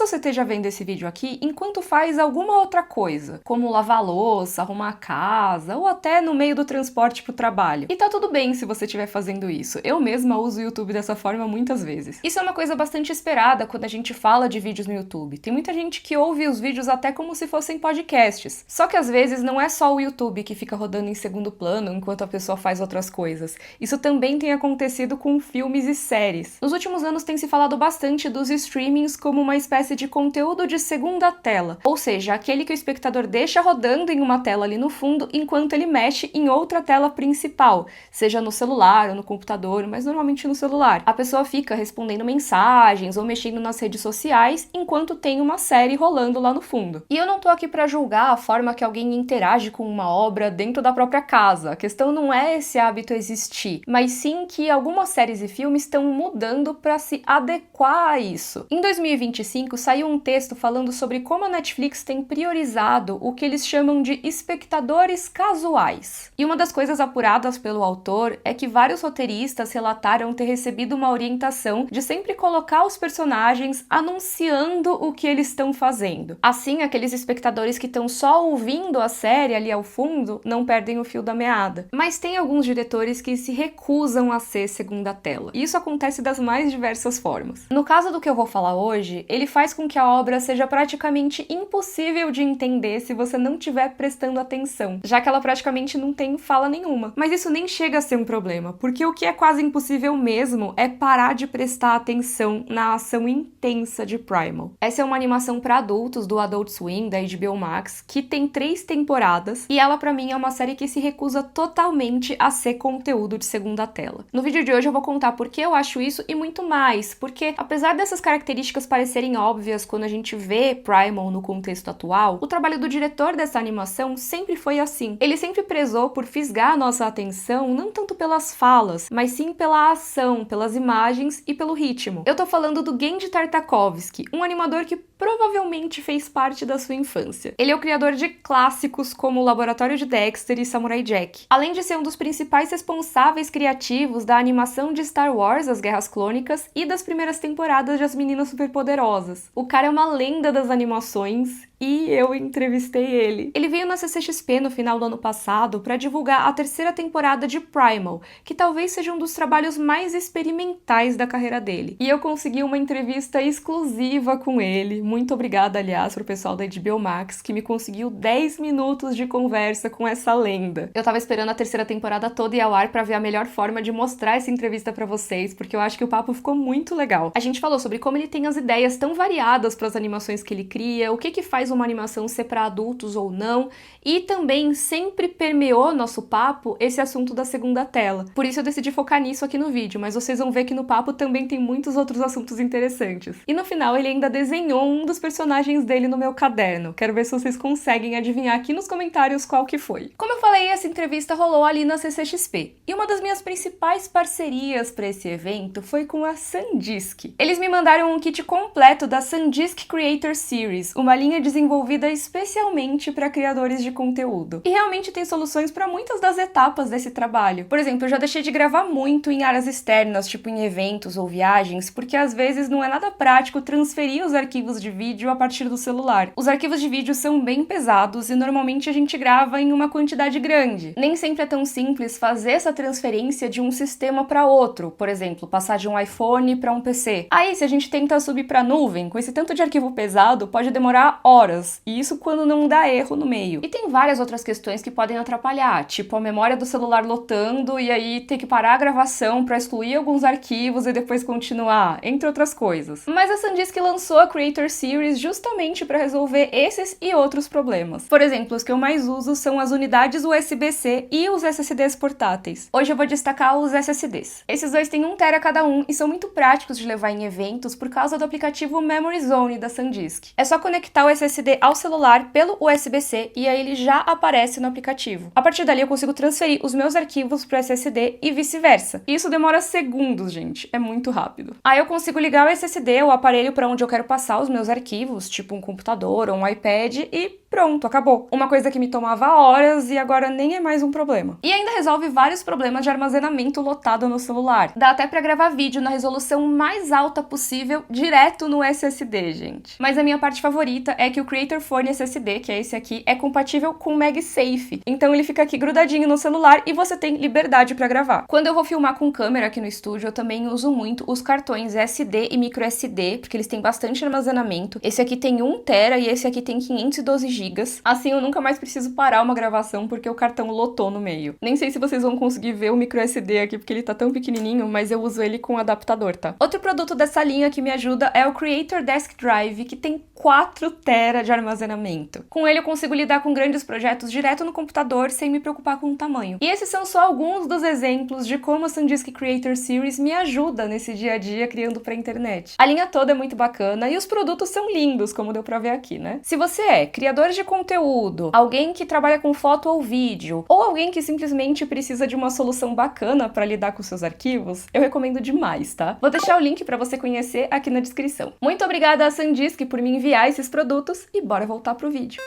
Talvez você esteja vendo esse vídeo aqui enquanto faz alguma outra coisa, como lavar a louça, arrumar a casa, ou até no meio do transporte pro trabalho. E tá tudo bem se você estiver fazendo isso. Eu mesma uso o YouTube dessa forma muitas vezes. Isso é uma coisa bastante esperada quando a gente fala de vídeos no YouTube. Tem muita gente que ouve os vídeos até como se fossem podcasts. Só que às vezes não é só o YouTube que fica rodando em segundo plano enquanto a pessoa faz outras coisas. Isso também tem acontecido com filmes e séries. Nos últimos anos tem se falado bastante dos streamings como uma espécie de conteúdo de segunda tela, ou seja, aquele que o espectador deixa rodando em uma tela ali no fundo enquanto ele mexe em outra tela principal, seja no celular ou no computador, mas normalmente no celular. A pessoa fica respondendo mensagens ou mexendo nas redes sociais enquanto tem uma série rolando lá no fundo. E eu não tô aqui pra julgar a forma que alguém interage com uma obra dentro da própria casa. A questão não é esse hábito existir, mas sim que algumas séries e filmes estão mudando para se adequar a isso. Em 2025 saiu um texto falando sobre como a Netflix tem priorizado o que eles chamam de espectadores casuais. E uma das coisas apuradas pelo autor é que vários roteiristas relataram ter recebido uma orientação de sempre colocar os personagens anunciando o que eles estão fazendo. Assim, aqueles espectadores que estão só ouvindo a série ali ao fundo não perdem o fio da meada. Mas tem alguns diretores que se recusam a ser segunda tela. E isso acontece das mais diversas formas. No caso do que eu vou falar hoje, ele faz com que a obra seja praticamente impossível de entender se você não estiver prestando atenção, já que ela praticamente não tem fala nenhuma. Mas isso nem chega a ser um problema, porque o que é quase impossível mesmo é parar de prestar atenção na ação intensa de Primal. Essa é uma animação para adultos do Adult Swim, da HBO Max, que tem 3 temporadas, e ela pra mim é uma série que se recusa totalmente a ser conteúdo de segunda tela. No vídeo de hoje eu vou contar por que eu acho isso e muito mais, porque apesar dessas características parecerem óbvias quando a gente vê Primal no contexto atual, o trabalho do diretor dessa animação sempre foi assim. Ele sempre prezou por fisgar a nossa atenção não tanto pelas falas, mas sim pela ação, pelas imagens e pelo ritmo. Eu tô falando do Genndy Tartakovsky, um animador que provavelmente fez parte da sua infância. Ele é o criador de clássicos como O Laboratório de Dexter e Samurai Jack, além de ser um dos principais responsáveis criativos da animação de Star Wars, As Guerras Clônicas, e das primeiras temporadas de As Meninas Superpoderosas. O cara é uma lenda das animações e eu entrevistei ele. Ele veio na CCXP no final do ano passado para divulgar a 3ª temporada de Primal, que talvez seja um dos trabalhos mais experimentais da carreira dele. E eu consegui uma entrevista exclusiva com ele. Muito obrigada, aliás, pro pessoal da HBO Max, que me conseguiu 10 minutos de conversa com essa lenda. Eu tava esperando a 3ª temporada toda ir ao ar para ver a melhor forma de mostrar essa entrevista para vocês, porque eu acho que o papo ficou muito legal. A gente falou sobre como ele tem as ideias tão variadas para as animações que ele cria, o que faz uma animação ser para adultos ou não, e também sempre permeou nosso papo esse assunto da segunda tela. Por isso eu decidi focar nisso aqui no vídeo, mas vocês vão ver que no papo também tem muitos outros assuntos interessantes. E no final ele ainda desenhou um dos personagens dele no meu caderno. Quero ver se vocês conseguem adivinhar aqui nos comentários qual que foi. Como eu falei, essa entrevista rolou ali na CCXP. E uma das minhas principais parcerias para esse evento foi com a SanDisk. Eles me mandaram um kit completo da SanDisk Creator Series, uma linha desenvolvida especialmente para criadores de conteúdo. E realmente tem soluções para muitas das etapas desse trabalho. Por exemplo, eu já deixei de gravar muito em áreas externas, tipo em eventos ou viagens, porque às vezes não é nada prático transferir os arquivos de vídeo a partir do celular. Os arquivos de vídeo são bem pesados e normalmente a gente grava em uma quantidade grande. Nem sempre é tão simples fazer essa transferência de um sistema para outro, por exemplo, passar de um iPhone para um PC. Aí, se a gente tenta subir para a nuvem, com esse tanto de arquivo pesado, pode demorar horas, e isso quando não dá erro no meio. E tem várias outras questões que podem atrapalhar, tipo a memória do celular lotando e aí ter que parar a gravação para excluir alguns arquivos e depois continuar, entre outras coisas. Mas a SanDisk lançou a Creator Series justamente para resolver esses e outros problemas. Por exemplo, os que eu mais uso são as unidades USB-C e os SSDs portáteis. Hoje eu vou destacar os SSDs. Esses dois têm 1 TB cada um e são muito práticos de levar em eventos por causa do aplicativo Memory Zone da SanDisk. É só conectar o SSD ao celular pelo USB-C e aí ele já aparece no aplicativo. A partir dali eu consigo transferir os meus arquivos para o SSD e vice-versa. E isso demora segundos, gente. É muito rápido. Aí eu consigo ligar o SSD, o aparelho para onde eu quero passar os meus arquivos, tipo um computador ou um iPad, e Pronto, acabou. Uma coisa que me tomava horas e agora nem é mais um problema. E ainda resolve vários problemas de armazenamento lotado no celular. Dá até pra gravar vídeo na resolução mais alta possível, direto no SSD, gente. Mas a minha parte favorita é que o Creator Phone SSD, que é esse aqui, é compatível com o MagSafe. Então ele fica aqui grudadinho no celular e você tem liberdade pra gravar. Quando eu vou filmar com câmera aqui no estúdio, eu também uso muito os cartões SD e microSD, porque eles têm bastante armazenamento. Esse aqui tem 1 TB e esse aqui tem 512 GB. Assim eu nunca mais preciso parar uma gravação porque o cartão lotou no meio. Nem sei se vocês vão conseguir ver o microSD aqui porque ele tá tão pequenininho, mas eu uso ele com adaptador, tá? Outro produto dessa linha que me ajuda é o Creator Desk Drive, que tem 4 TB de armazenamento. Com ele eu consigo lidar com grandes projetos direto no computador sem me preocupar com o tamanho. E esses são só alguns dos exemplos de como a SanDisk Creator Series me ajuda nesse dia a dia criando pra internet. A linha toda é muito bacana e os produtos são lindos, como deu pra ver aqui, né? Se você é criador de conteúdo, alguém que trabalha com foto ou vídeo, ou alguém que simplesmente precisa de uma solução bacana para lidar com seus arquivos, eu recomendo demais, tá? Vou deixar o link para você conhecer aqui na descrição. Muito obrigada à SanDisk por me enviar esses produtos e bora voltar pro vídeo.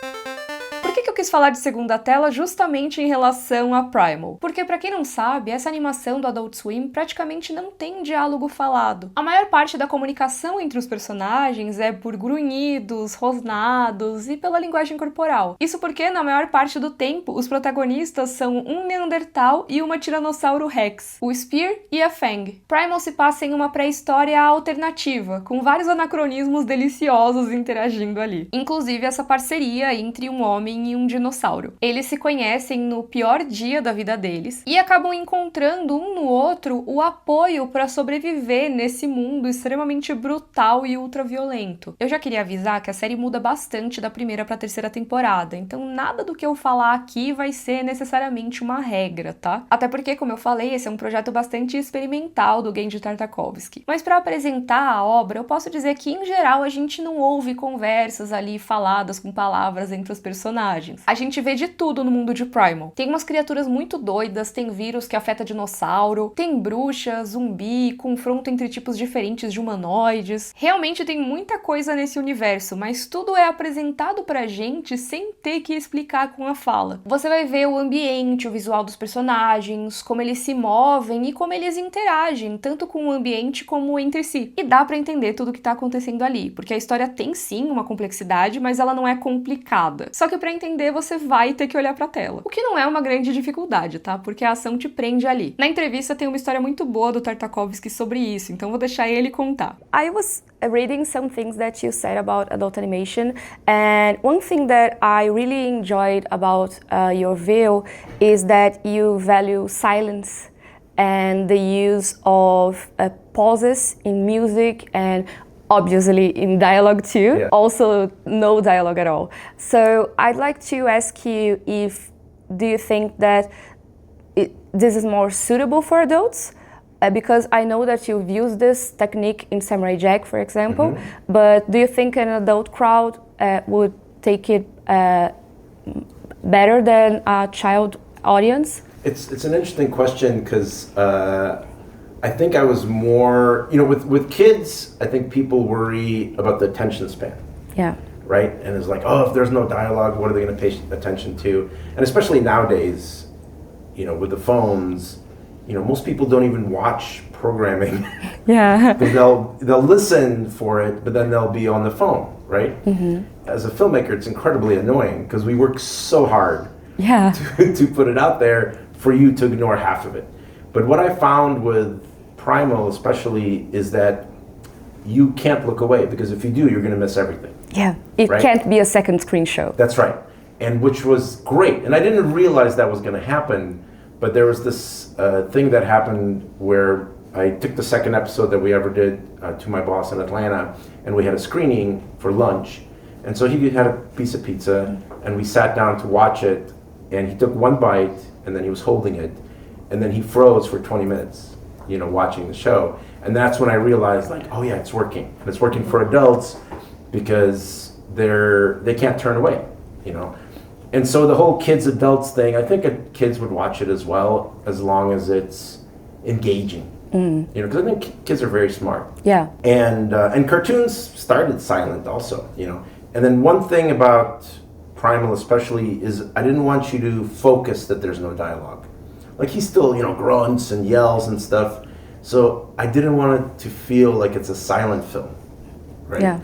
Por que eu quis falar de segunda tela justamente em relação a Primal? Porque, pra quem não sabe, essa animação do Adult Swim praticamente não tem diálogo falado. A maior parte da comunicação entre os personagens é por grunhidos, rosnados e pela linguagem corporal. Isso porque, na maior parte do tempo, os protagonistas são um Neandertal e uma Tiranossauro Rex, o Spear e a Fang. Primal se passa em uma pré-história alternativa, com vários anacronismos deliciosos interagindo ali. Inclusive essa parceria entre um homem e um dinossauro. Eles se conhecem no pior dia da vida deles e acabam encontrando um no outro o apoio para sobreviver nesse mundo extremamente brutal e ultraviolento. Eu já queria avisar que a série muda bastante da primeira para a terceira temporada, então nada do que eu falar aqui vai ser necessariamente uma regra, tá? Até porque, como eu falei, esse é um projeto bastante experimental do Genndy Tartakovsky. Mas para apresentar a obra, eu posso dizer que, em geral, a gente não ouve conversas ali faladas com palavras entre os personagens. A gente vê de tudo no mundo de Primal. Tem umas criaturas muito doidas, tem vírus que afeta dinossauro, tem bruxa, zumbi, confronto entre tipos diferentes de humanoides. Realmente tem muita coisa nesse universo, mas tudo é apresentado pra gente sem ter que explicar com a fala. Você vai ver o ambiente, o visual dos personagens, como eles se movem e como eles interagem, tanto com o ambiente como entre si. E dá pra entender tudo o que tá acontecendo ali, porque a história tem sim uma complexidade, mas ela não é complicada. Só que pra entender, você vai ter que olhar pra tela. O que não é uma grande dificuldade, tá? Porque a ação te prende ali. Na entrevista tem uma história muito boa do Tartakovsky sobre isso, então vou deixar ele contar. I was reading some things that you said about adult animation, and one thing that I really enjoyed about your view is that you value silence and the use of pauses in music and obviously in dialogue too, Yeah. also no dialogue at all. So I'd like to ask you do you think that this is more suitable for adults? Because I know that you've used this technique in Samurai Jack, for example, but do you think an adult crowd would take it better than a child audience? It's an interesting question because I think I was more, with kids, I think people worry about the attention span, Yeah. right? And it's like, oh, if there's no dialogue, what are they going to pay attention to? And especially nowadays, with the phones, most people don't even watch programming. Yeah. But they'll listen for it, but then they'll be on the phone, right? As a filmmaker, it's incredibly annoying because we work so hard Yeah. to put it out there for you to ignore half of it. But what I found with Primal especially is that you can't look away, because if you do, you're going to miss everything. Yeah. It Right? can't be a second screen show. That's right. And which was great. And I didn't realize that was going to happen, but there was this thing that happened where I took the second episode that we ever did to my boss in Atlanta, and we had a screening for lunch. And so he had a piece of pizza, and we sat down to watch it, and he took one bite, and then he was holding it, and then he froze for 20 minutes, watching the show. And that's when I realized, like, oh yeah, it's working. And it's working for adults because they can't turn away, And so the whole kids adults thing, I think kids would watch it as well, as long as it's engaging. Because I think kids are very smart. Yeah. And cartoons started silent also, And then one thing about Primal especially is I didn't want you to focus that there's no dialogue. Like he still, grunts and yells and stuff. So I didn't want it to feel like it's a silent film, right? Yeah.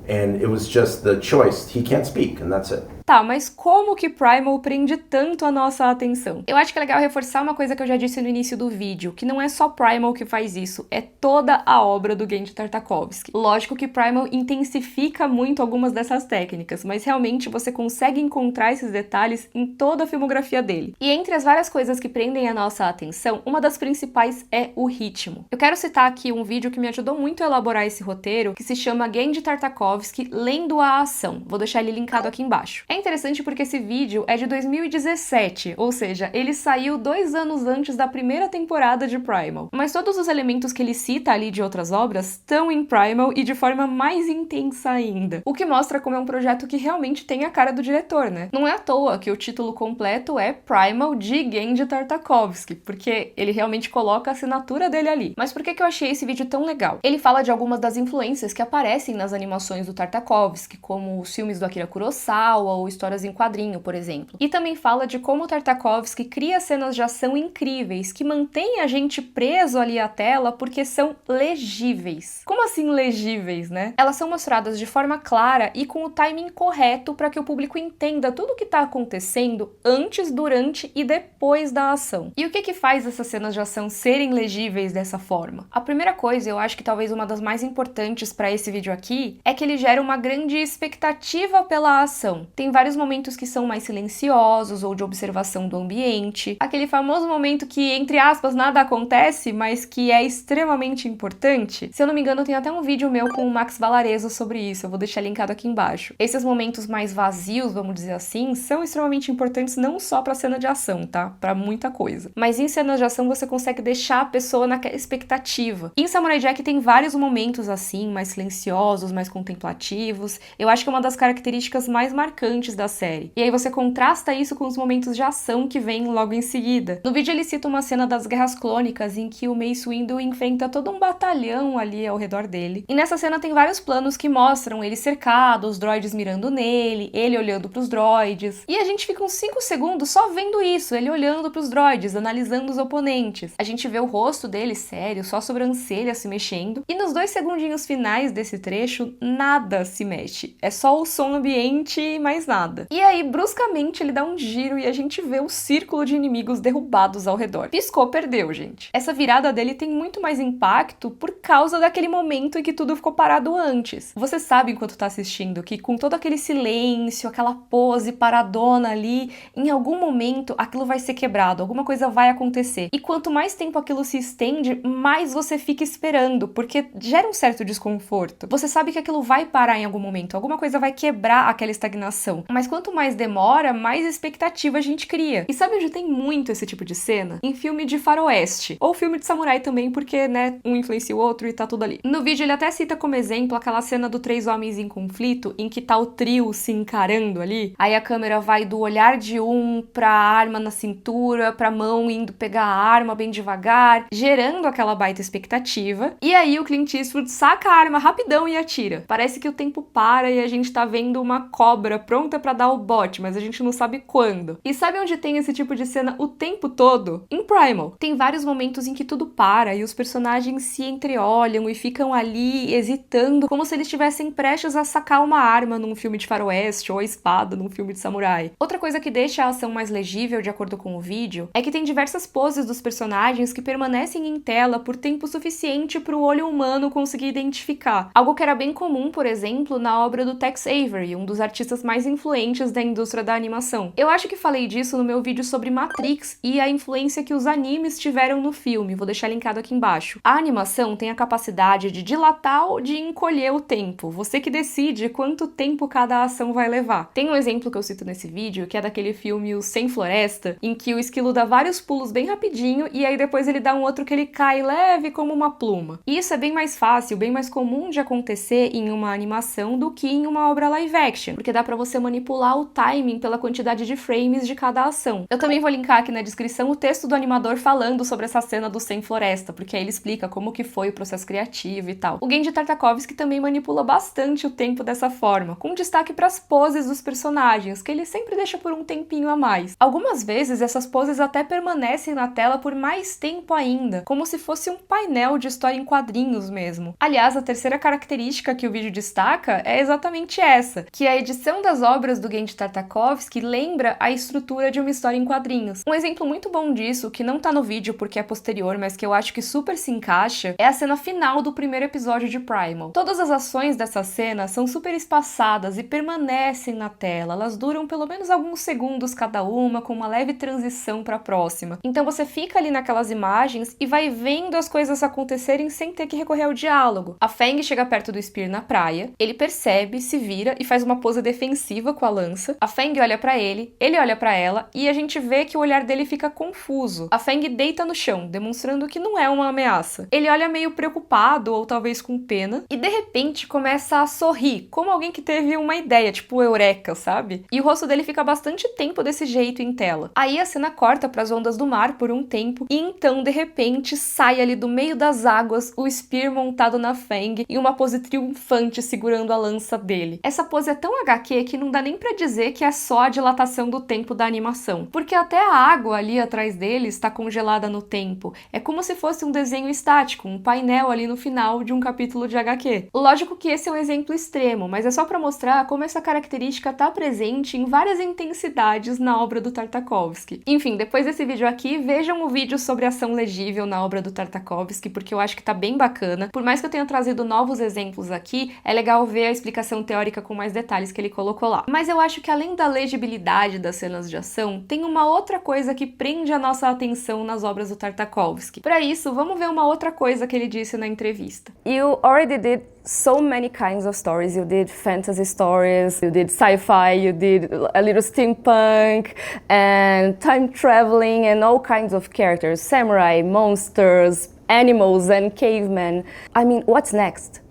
And it was just the choice. He can't speak, and that's it. Tá, mas como que Primal prende tanto a nossa atenção? Eu acho que é legal reforçar uma coisa que eu já disse no início do vídeo, que não é só Primal que faz isso, é toda a obra do Genndy Tartakovsky. Lógico que Primal intensifica muito algumas dessas técnicas, mas realmente você consegue encontrar esses detalhes em toda a filmografia dele. E entre as várias coisas que prendem a nossa atenção, uma das principais é o ritmo. Eu quero citar aqui um vídeo que me ajudou muito a elaborar esse roteiro, que se chama Genndy Tartakovsky Lendo a Ação. Vou deixar ele linkado aqui embaixo. É interessante porque esse vídeo é de 2017, ou seja, ele saiu 2 anos antes da primeira temporada de Primal. Mas todos os elementos que ele cita ali de outras obras estão em Primal e de forma mais intensa ainda. O que mostra como é um projeto que realmente tem a cara do diretor, né? Não é à toa que o título completo é Primal de Genndy Tartakovsky, porque ele realmente coloca a assinatura dele ali. Mas por que eu achei esse vídeo tão legal? Ele fala de algumas das influências que aparecem nas animações do Tartakovsky, como os filmes do Akira Kurosawa ou histórias em quadrinho, por exemplo. E também fala de como o Tartakovsky cria cenas de ação incríveis, que mantêm a gente preso ali à tela porque são legíveis. Como assim legíveis, né? Elas são mostradas de forma clara e com o timing correto para que o público entenda tudo o que está acontecendo antes, durante e depois da ação. E o que faz essas cenas de ação serem legíveis dessa forma? A primeira coisa, eu acho que talvez uma das mais importantes para esse vídeo aqui, é que ele gera uma grande expectativa pela ação. Tem vários momentos que são mais silenciosos ou de observação do ambiente. Aquele famoso momento que, entre aspas, nada acontece, mas que é extremamente importante. Se eu não me engano, tem até um vídeo meu com o Max Valarezo sobre isso. Eu vou deixar linkado aqui embaixo. Esses momentos mais vazios, vamos dizer assim, são extremamente importantes não só pra cena de ação, tá? Pra muita coisa. Mas em cenas de ação você consegue deixar a pessoa naquela expectativa. E em Samurai Jack tem vários momentos assim, mais silenciosos, mais contemplativos. Eu acho que é uma das características mais marcantes da série. E aí você contrasta isso com os momentos de ação que vêm logo em seguida. No vídeo ele cita uma cena das Guerras Clônicas em que o Mace Windu enfrenta todo um batalhão ali ao redor dele. E nessa cena tem vários planos que mostram ele cercado, os droids mirando nele, ele olhando pros droids. E a gente fica uns 5 segundos só vendo isso, ele olhando pros droids, analisando os oponentes. A gente vê o rosto dele sério, só a sobrancelha se mexendo. E nos 2 segundinhos finais desse trecho, nada se mexe. É só o som ambiente e mais nada. E aí, bruscamente, ele dá um giro e a gente vê o círculo de inimigos derrubados ao redor. Piscou, perdeu, gente. Essa virada dele tem muito mais impacto por causa daquele momento em que tudo ficou parado antes. Você sabe, enquanto tá assistindo, que com todo aquele silêncio, aquela pose paradona ali, em algum momento aquilo vai ser quebrado, alguma coisa vai acontecer. E quanto mais tempo aquilo se estende, mais você fica esperando, porque gera um certo desconforto. Você sabe que aquilo vai parar em algum momento, alguma coisa vai quebrar aquela estagnação. Mas quanto mais demora, mais expectativa a gente cria. E sabe onde tem muito esse tipo de cena? Em filme de faroeste. Ou filme de samurai também, porque, né, um influencia o outro e tá tudo ali. No vídeo ele até cita como exemplo aquela cena do 3 homens em conflito, em que tá o trio se encarando ali. Aí a câmera vai do olhar de um pra arma na cintura, pra mão indo pegar a arma bem devagar, gerando aquela baita expectativa. E aí o Clint Eastwood saca a arma rapidão e atira. Parece que o tempo para e a gente tá vendo uma cobra pronta pra dar o bote, mas a gente não sabe quando. E sabe onde tem esse tipo de cena o tempo todo? Em Primal. Tem vários momentos em que tudo para e os personagens se entreolham e ficam ali hesitando, como se eles estivessem prestes a sacar uma arma num filme de faroeste ou a espada num filme de samurai. Outra coisa que deixa a ação mais legível, de acordo com o vídeo, é que tem diversas poses dos personagens que permanecem em tela por tempo suficiente para o olho humano conseguir identificar. Algo que era bem comum, por exemplo, na obra do Tex Avery, um dos artistas mais influentes da indústria da animação. Eu acho que falei disso no meu vídeo sobre Matrix e a influência que os animes tiveram no filme, vou deixar linkado aqui embaixo. A animação tem a capacidade de dilatar ou de encolher o tempo, você que decide quanto tempo cada ação vai levar. Tem um exemplo que eu cito nesse vídeo, que é daquele filme O Sem Floresta, em que o esquilo dá vários pulos bem rapidinho e aí depois ele dá um outro que ele cai leve como uma pluma. E isso é bem mais fácil, bem mais comum de acontecer em uma animação do que em uma obra live action, porque dá pra você manipular o timing pela quantidade de frames de cada ação. Eu também vou linkar aqui na descrição o texto do animador falando sobre essa cena do Sem Floresta, porque aí ele explica como que foi o processo criativo e tal. O Genndy Tartakovsky também manipula bastante o tempo dessa forma, com destaque para as poses dos personagens, que ele sempre deixa por um tempinho a mais. Algumas vezes essas poses até permanecem na tela por mais tempo ainda, como se fosse um painel de história em quadrinhos mesmo. Aliás, a terceira característica que o vídeo destaca é exatamente essa, que a edição das obras do Genndy Tartakovsky lembra a estrutura de uma história em quadrinhos. Um exemplo muito bom disso, que não tá no vídeo porque é posterior, mas que eu acho que super se encaixa, é a cena final do primeiro episódio de Primal. Todas as ações dessa cena são super espaçadas e permanecem na tela, elas duram pelo menos alguns segundos cada uma, com uma leve transição para a próxima. Então você fica ali naquelas imagens e vai vendo as coisas acontecerem sem ter que recorrer ao diálogo. A Fang chega perto do Spear na praia, ele percebe, se vira e faz uma pose defensiva com a lança. A Fang olha pra ele olha pra ela e a gente vê que o olhar dele fica confuso. A Fang deita no chão, demonstrando que não é uma ameaça. Ele olha meio preocupado ou talvez com pena e de repente começa a sorrir, como alguém que teve uma ideia, tipo eureka, sabe? E o rosto dele fica bastante tempo desse jeito em tela. Aí a cena corta pras ondas do mar por um tempo e então de repente sai ali do meio das águas o Spear montado na Fang em uma pose triunfante segurando a lança dele. Essa pose é tão HQ que não dá nem pra dizer que é só a dilatação do tempo da animação, porque até a água ali atrás dele está congelada no tempo. É como se fosse um desenho estático, um painel ali no final de um capítulo de HQ. Lógico que esse é um exemplo extremo, mas é só pra mostrar como essa característica tá presente em várias intensidades na obra do Tartakovsky. Enfim, depois desse vídeo aqui, vejam o vídeo sobre ação legível na obra do Tartakovsky, porque eu acho que tá bem bacana. Por mais que eu tenha trazido novos exemplos aqui, é legal ver a explicação teórica com mais detalhes que ele colocou lá. Mas eu acho que além da legibilidade das cenas de ação, tem uma outra coisa que prende a nossa atenção nas obras do Tartakovsky. Para isso, vamos ver uma outra coisa que ele disse na entrevista. You already did so many kinds of stories. You did fantasy stories, you did sci-fi, you did a little steampunk and time traveling and all kinds of characters, samurai, monsters, animals and cavemen. I mean, what's next?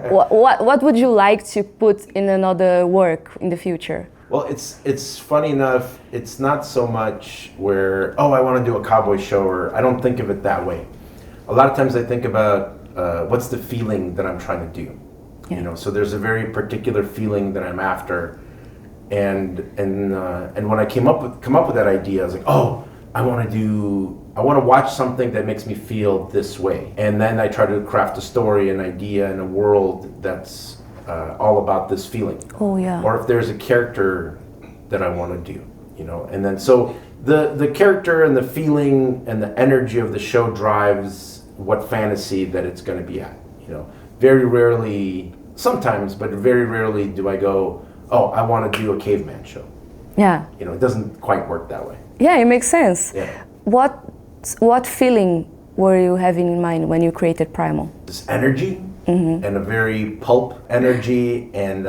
What would you like to put in another work in the future? Well, it's funny enough, it's not so much where, oh, I want to do a cowboy show, or I don't think of it that way. A lot of times I think about what's the feeling that I'm trying to do. Yeah. You know, so there's a very particular feeling that I'm after, and when I come up with that idea, I was like, oh, I want to watch something that makes me feel this way, and then I try to craft a story, an idea, and a world that's all about this feeling. Oh yeah. Or if there's a character that I want to do, you know, and then so the character and the feeling and the energy of the show drives what fantasy that it's going to be at, you know. Very rarely, sometimes, but very rarely do I go, oh, I want to do a caveman show. Yeah. You know, it doesn't quite work that way. Yeah, it makes sense. Yeah. What feeling were you having in mind when you created Primal? This energy and a very pulp energy and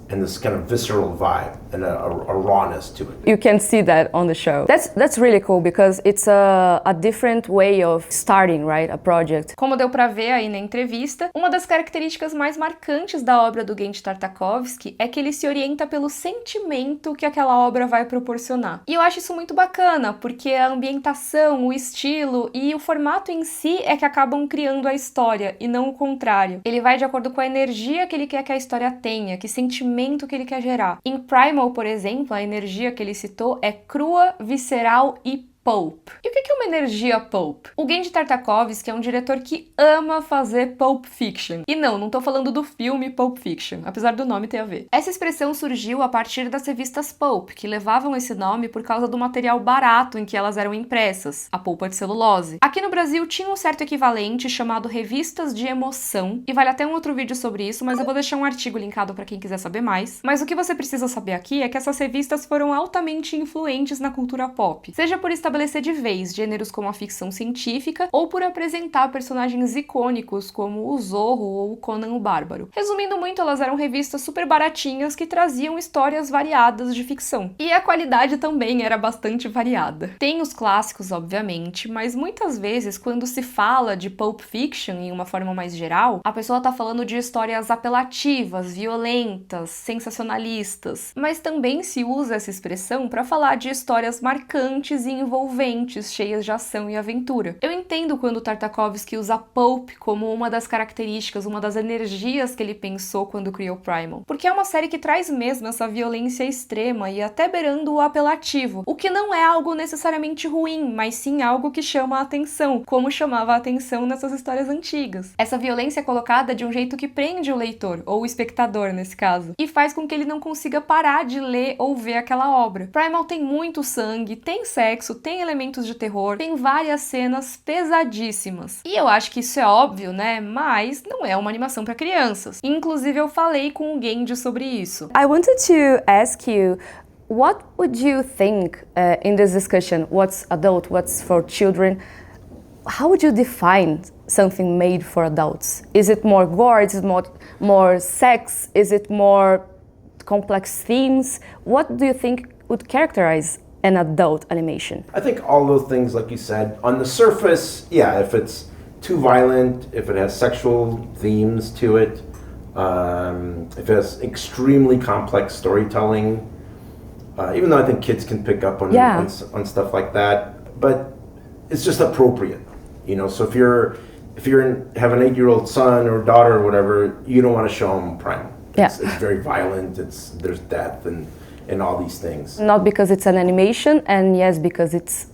this kind of visceral vibe and a rawness to it. You can see that on the show. That's really cool because it's a different way of starting, right, a project. Como deu pra ver aí na entrevista, uma das características mais marcantes da obra do Genndy Tartakovsky é que ele se orienta pelo sentimento que aquela obra vai proporcionar. E eu acho isso muito bacana, porque a ambientação, o estilo e o formato em si é que acabam criando a história, e não o contrário. Ele vai de acordo com a energia que ele quer que a história tenha, que sentimento que ele quer gerar. Em Primal, por exemplo, a energia que ele citou é crua, visceral e pulp. E o que é uma energia pulp? O Genndy Tartakovsky é um diretor que ama fazer pulp fiction. E não tô falando do filme Pulp Fiction, apesar do nome ter a ver. Essa expressão surgiu a partir das revistas pulp, que levavam esse nome por causa do material barato em que elas eram impressas, a polpa de celulose. Aqui no Brasil tinha um certo equivalente chamado revistas de emoção, e vale até um outro vídeo sobre isso, mas eu vou deixar um artigo linkado para quem quiser saber mais. Mas o que você precisa saber aqui é que essas revistas foram altamente influentes na cultura pop, seja por estabelecer de vez gêneros como a ficção científica ou por apresentar personagens icônicos como o Zorro ou o Conan o Bárbaro. Resumindo muito, elas eram revistas super baratinhas que traziam histórias variadas de ficção. E a qualidade também era bastante variada. Tem os clássicos, obviamente, mas muitas vezes quando se fala de Pulp Fiction em uma forma mais geral, a pessoa tá falando de histórias apelativas, violentas, sensacionalistas, mas também se usa essa expressão para falar de histórias marcantes e envolventes, cheias de ação e aventura. Eu entendo quando Tartakovsky usa pulp como uma das características, uma das energias que ele pensou quando criou Primal, porque é uma série que traz mesmo essa violência extrema e até beirando o apelativo, o que não é algo necessariamente ruim, mas sim algo que chama a atenção, como chamava a atenção nessas histórias antigas. Essa violência é colocada de um jeito que prende o leitor, ou o espectador nesse caso, e faz com que ele não consiga parar de ler ou ver aquela obra. Primal tem muito sangue, tem sexo, tem elementos de terror, tem várias cenas pesadíssimas. E eu acho que isso é óbvio, né? Mas não é uma animação para crianças. Inclusive eu falei com o Genji sobre isso. I wanted to ask you, what would you think in this discussion? What's adult, what's for children? How would you define something made for adults? Is it more gore? Is it more sex? Is it more complex themes? What do you think would characterize an adult animation? I think all those things, like you said, on the surface, yeah, if it's too violent, if it has sexual themes to it, if it has extremely complex storytelling, even though I think kids can pick up on on stuff like that, but it's just appropriate, you know. So if have an 8-year-old son or daughter or whatever, you don't want to show them Primal. It's very violent. There's death and all these things. Not because it's an animation, and yes, because it's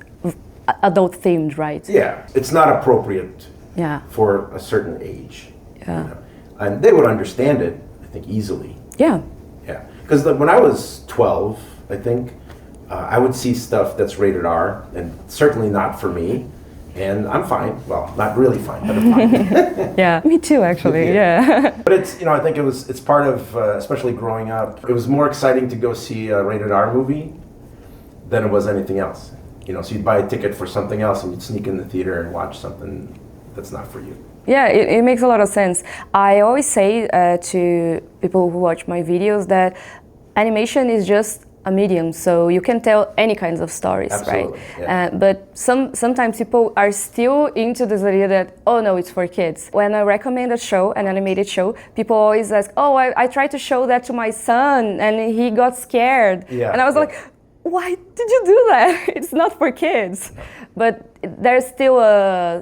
adult themed, right? Yeah, it's not appropriate. Yeah. For a certain age. Yeah. You know? And they would understand it, I think, easily. Yeah. Yeah. Because when I was 12, I think, I would see stuff that's rated R, and certainly not for me. And I'm fine. Well, not really fine, but I'm fine. Yeah, me too, actually. Yeah. But it's, you know, I think it's part of, especially growing up, it was more exciting to go see a rated R movie than it was anything else. You know, so you'd buy a ticket for something else and you'd sneak in the theater and watch something that's not for you. Yeah, it makes a lot of sense. I always say to people who watch my videos that animation is just a medium, so you can tell any kinds of stories. Absolutely, right? Yeah. But sometimes people are still into this idea that, oh no, it's for kids. When I recommend a show, an animated show, people always ask, oh, I tried to show that to my son and he got scared. Yeah, and I was like, why did you do that? It's not for kids. But there's still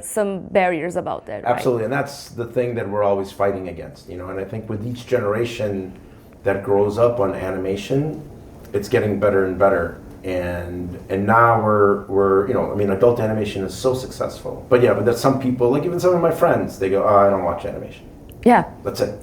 some barriers about that, right? Absolutely, and that's the thing that we're always fighting against, you know. And I think with each generation that grows up on animation, it's getting better and better. And now we're you know, I mean, adult animation is so successful. But yeah, but there's some people, like even some of my friends, they go, oh, I don't watch animation. Yeah. That's it.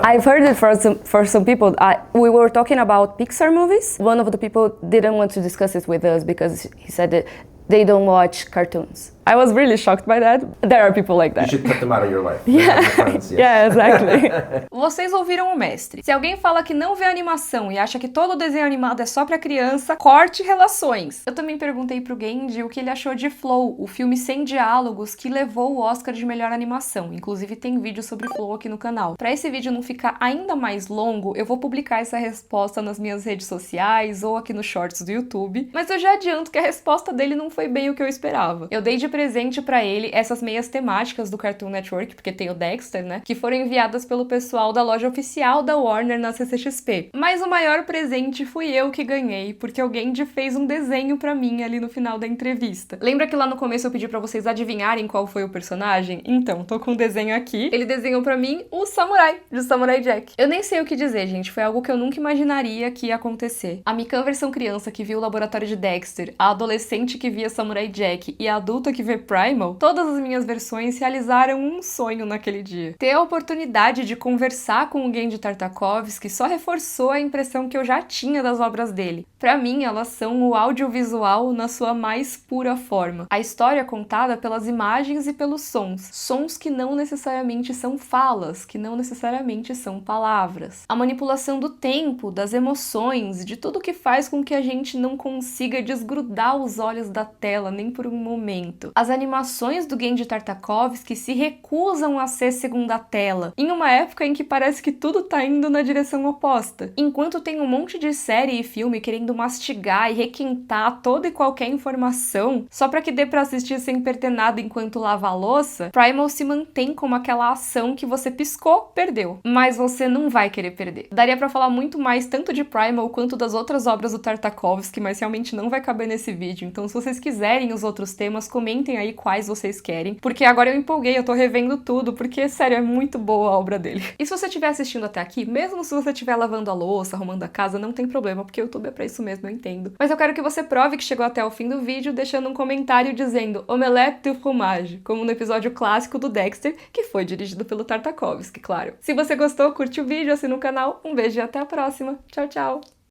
I've heard it for some people. We were talking about Pixar movies. One of the people didn't want to discuss it with us because he said that they don't watch cartoons. I was really shocked by that. There are people like that. You should cut them out of your life. Yeah, Friends, yes. Yeah, exactly. Vocês ouviram o mestre. Se alguém fala que não vê animação e acha que todo desenho animado é só pra criança, corte relações. Eu também perguntei pro Genji o que ele achou de Flow, o filme sem diálogos que levou o Oscar de melhor animação. Inclusive tem vídeo sobre Flow aqui no canal. Pra esse vídeo não ficar ainda mais longo, eu vou publicar essa resposta nas minhas redes sociais ou aqui nos shorts do YouTube, mas eu já adianto que a resposta dele não foi bem o que eu esperava. Eu dei de presente pra ele essas meias temáticas do Cartoon Network, porque tem o Dexter, né? Que foram enviadas pelo pessoal da loja oficial da Warner na CCXP. Mas o maior presente fui eu que ganhei, porque o Genji fez um desenho pra mim ali no final da entrevista. Lembra que lá no começo eu pedi pra vocês adivinharem qual foi o personagem? Então, tô com um desenho aqui. Ele desenhou pra mim o Samurai, de Samurai Jack. Eu nem sei o que dizer, gente. Foi algo que eu nunca imaginaria que ia acontecer. A Mikan versão criança que viu o laboratório de Dexter, a adolescente que via Samurai Jack e a adulta que ver Primal, todas as minhas versões realizaram um sonho naquele dia. Ter a oportunidade de conversar com o Genndy Tartakovsky só reforçou a impressão que eu já tinha das obras dele. Pra mim, elas são o audiovisual na sua mais pura forma. A história é contada pelas imagens e pelos sons. Sons que não necessariamente são falas, que não necessariamente são palavras. A manipulação do tempo, das emoções, de tudo que faz com que a gente não consiga desgrudar os olhos da tela nem por um momento. As animações do Genndy Tartakovsky se recusam a ser segunda tela, em uma época em que parece que tudo tá indo na direção oposta. Enquanto tem um monte de série e filme querendo mastigar e requentar toda e qualquer informação, só pra que dê pra assistir sem perder nada enquanto lava a louça, Primal se mantém como aquela ação que você piscou, perdeu. Mas você não vai querer perder. Daria pra falar muito mais tanto de Primal quanto das outras obras do Tartakovsky, mas realmente não vai caber nesse vídeo. Então se vocês quiserem os outros temas, comentem aí quais vocês querem, porque agora eu empolguei, eu tô revendo tudo, porque, sério, é muito boa a obra dele. E se você estiver assistindo até aqui, mesmo se você estiver lavando a louça, arrumando a casa, não tem problema, porque o YouTube é pra isso mesmo, eu entendo. Mas eu quero que você prove que chegou até o fim do vídeo, deixando um comentário dizendo omelette de fromage, como no episódio clássico do Dexter, que foi dirigido pelo Tartakovsky, claro. Se você gostou, curte o vídeo, assina o canal, um beijo e até a próxima. Tchau, tchau!